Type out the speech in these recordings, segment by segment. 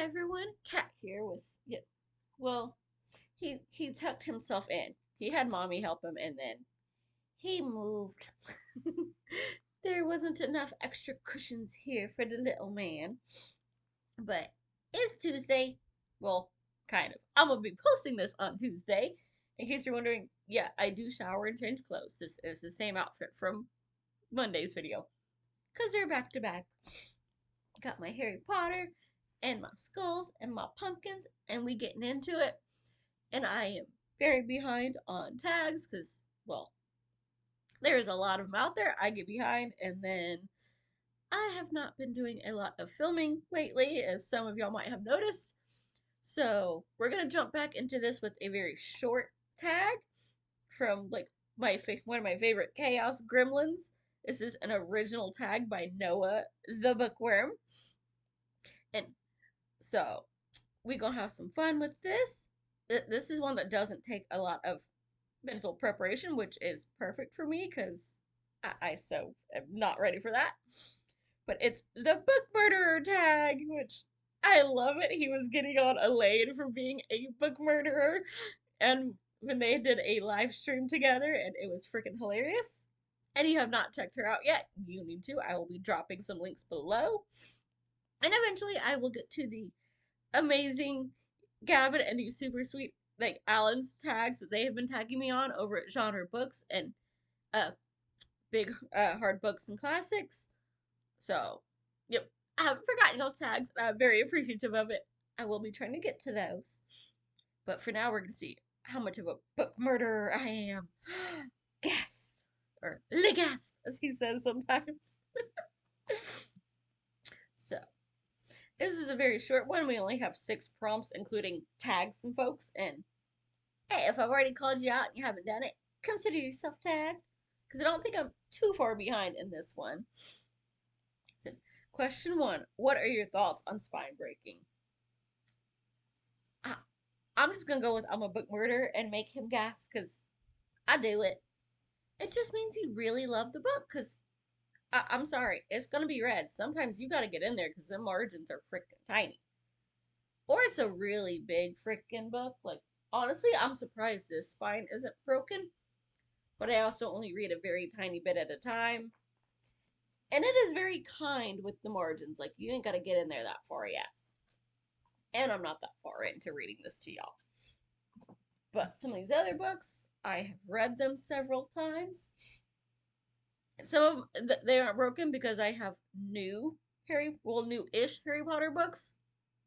everyone, Cat here with yeah. Well, he tucked himself in. He had mommy help him, and then he moved. There wasn't enough extra cushions here for the little man. But it's Tuesday. Well, kind of. I'm gonna be posting this on Tuesday. In case you're wondering, yeah, I do shower and change clothes. This is the same outfit from Monday's video. Cause they're back to back. Got my Harry Potter and my skulls and my pumpkins, and we getting into it. And I am very behind on tags because, well, there's a lot of them out there. I get behind, and then I have not been doing a lot of filming lately, as some of y'all might have noticed. So we're gonna jump back into this with a very short tag from like one of my favorite chaos gremlins. This is an original tag by Noah the Bookworm, and so we gonna have some fun with this. This is one that doesn't take a lot of mental preparation, which is perfect for me because I so am not ready for that. But it's the book murderer tag, which I love it. He was getting on Elaine for being a book murderer, and when they did a live stream together, and it was freaking hilarious. And you have not checked her out yet, you need to. I will be dropping some links below. And eventually I will get to the amazing Gavin and the super sweet like Alan's tags that they have been tagging me on over at Genre Books and uh big hard books and classics. So, yep, I haven't forgotten those tags, and I'm very appreciative of it. I will be trying to get to those. But for now, we're going to see how much of a book murderer I am. Gas! Or gas, as he says sometimes. So, this is a very short one. We only have 6 prompts, including tags and folks. And hey, if I've already called you out and you haven't done it, consider yourself tagged. Because I don't think I'm too far behind in this one. So, question 1. What are your thoughts on spine breaking? I'm just gonna go with I'm a book murderer and make him gasp because I do it. It just means you really love the book because I'm sorry, it's gonna be read. Sometimes you gotta get in there because the margins are freaking tiny. Or it's a really big freaking book. Like, honestly, I'm surprised this spine isn't broken, but I also only read a very tiny bit at a time. And it is very kind with the margins. Like, you ain't gotta get in there that far yet. And I'm not that far into reading this to y'all. But some of these other books, I have read them several times. And some of them, they aren't broken because I have new-ish Harry Potter books.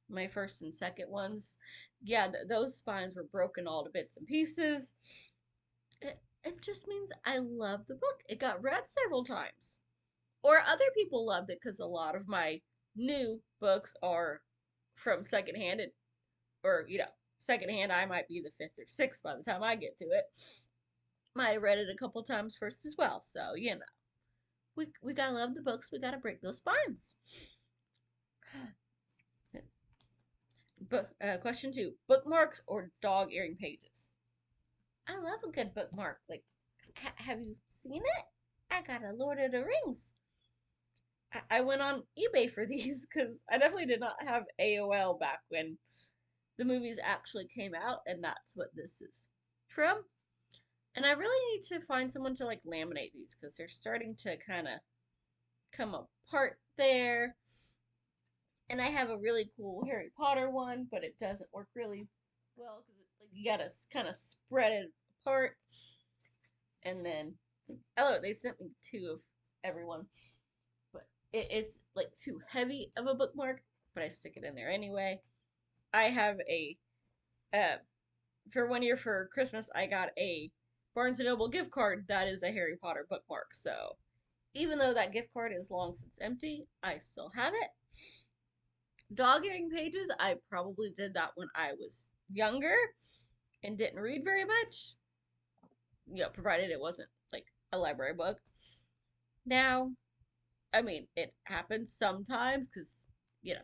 My first and second ones. Yeah, those spines were broken all to bits and pieces. It just means I love the book. It got read several times. Or other people loved it because a lot of my new books are from secondhand, or secondhand. I might be the 5th or 6th by the time I get to it. Might have read it a couple times first as well. So we gotta love the books. We gotta break those spines. Question 2: bookmarks or dog earring pages? I love a good bookmark. Like, have you seen it? I got a Lord of the Rings. I went on eBay for these because I definitely did not have AOL back when the movies actually came out, and that's what this is from. And I really need to find someone to like laminate these because they're starting to kind of come apart there. And I have a really cool Harry Potter one, but it doesn't work really well because like you gotta kind of spread it apart. And then, oh, they sent me 2 of everyone, but it's like too heavy of a bookmark. But I stick it in there anyway. I have uh, for 1 year for Christmas, I got a Barnes & Noble gift card that is a Harry Potter bookmark. So even though that gift card is long since empty, I still have it. Dog earring pages, I probably did that when I was younger and didn't read very much. Provided it wasn't like a library book. Now, I mean, it happens sometimes because, you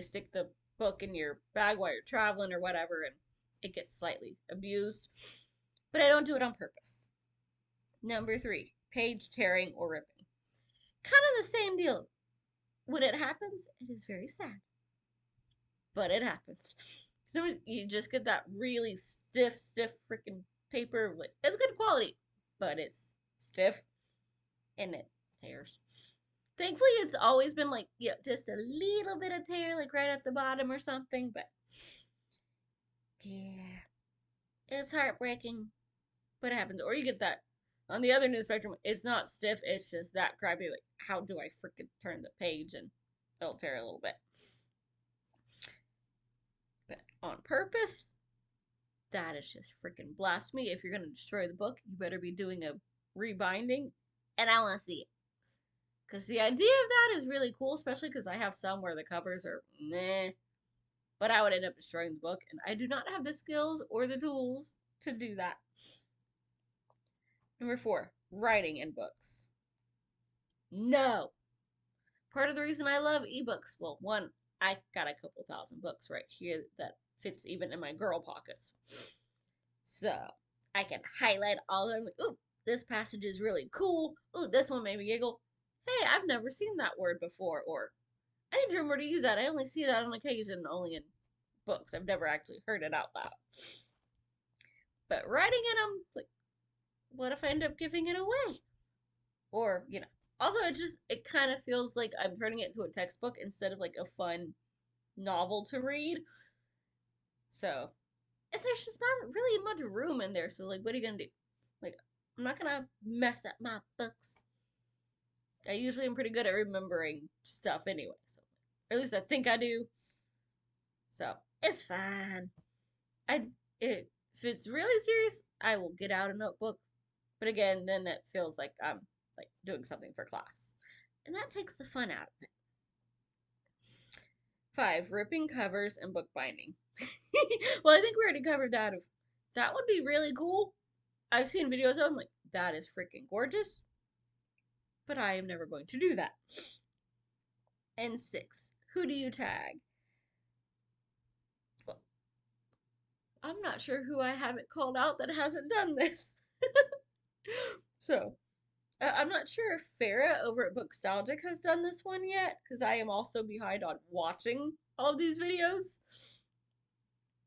stick the book in your bag while you're traveling or whatever and it gets slightly abused. But I don't do it on purpose. Number 3, page tearing or ripping. Kind of the same deal. When it happens, it is very sad. but it happens. So you just get that really stiff freaking paper. Like, it's good quality, but it's stiff and it tears. Thankfully, it's always been like, yeah, just a little bit of tear, like right at the bottom or something. But yeah, it's heartbreaking, but it happens. Or you get that on the other end of the spectrum. It's not stiff. It's just that crappy. Like, how do I freaking turn the page and it'll tear a little bit. But on purpose, that is just freaking blasphemy. If you're gonna destroy the book, you better be doing a rebinding, and I want to see it. Because the idea of that is really cool, especially because I have some where the covers are meh, but I would end up destroying the book, and I do not have the skills or the tools to do that. Number 4, writing in books. No. Part of the reason I love ebooks, well, one, I got a couple thousand books right here that fits even in my girl pockets. So I can highlight all of them. Ooh, this passage is really cool. Ooh, this one made me giggle. Hey, I've never seen that word before. Or I didn't remember to use that. I only see that on occasion, only in books. I've never actually heard it out loud. But writing in them, like, what if I end up giving it away? Or, also it kind of feels like I'm turning it into a textbook instead of like a fun novel to read. So, and there's just not really much room in there. So, like, what are you gonna do? Like, I'm not gonna mess up my books. I usually am pretty good at remembering stuff anyway. So, or at least I think I do. So, it's fine. I if it's really serious, I will get out a notebook. But again, then it feels like I'm like doing something for class. And that takes the fun out of it. 5, ripping covers and bookbinding. Well, I think we already covered that. That would be really cool. I've seen videos of them, like, that is freaking gorgeous. But I am never going to do that. And 6, who do you tag? Well, I'm not sure who I haven't called out that hasn't done this. So, I'm not sure if Farrah over at Bookstalgic has done this one yet, because I am also behind on watching all of these videos.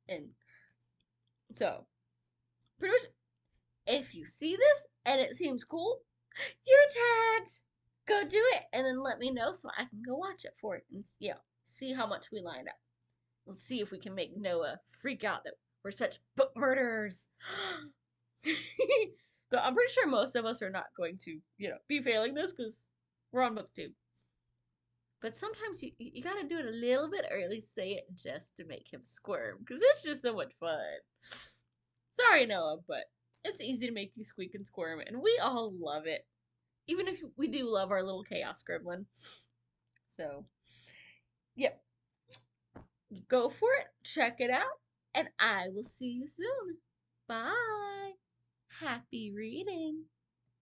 And so, pretty much, if you see this and it seems cool, you're tagged. Go do it and then let me know so I can go watch it for it and see how much we lined up. We'll see if we can make Noah freak out that we're such book murderers. But I'm pretty sure most of us are not going to, be failing this because we're on BookTube. But sometimes you gotta do it a little bit or at least say it just to make him squirm because it's just so much fun. Sorry, Noah, but it's easy to make you squeak and squirm, and we all love it. Even if we do love our little chaos gremlin. So, yep. Go for it, check it out, and I will see you soon. Bye. Happy reading.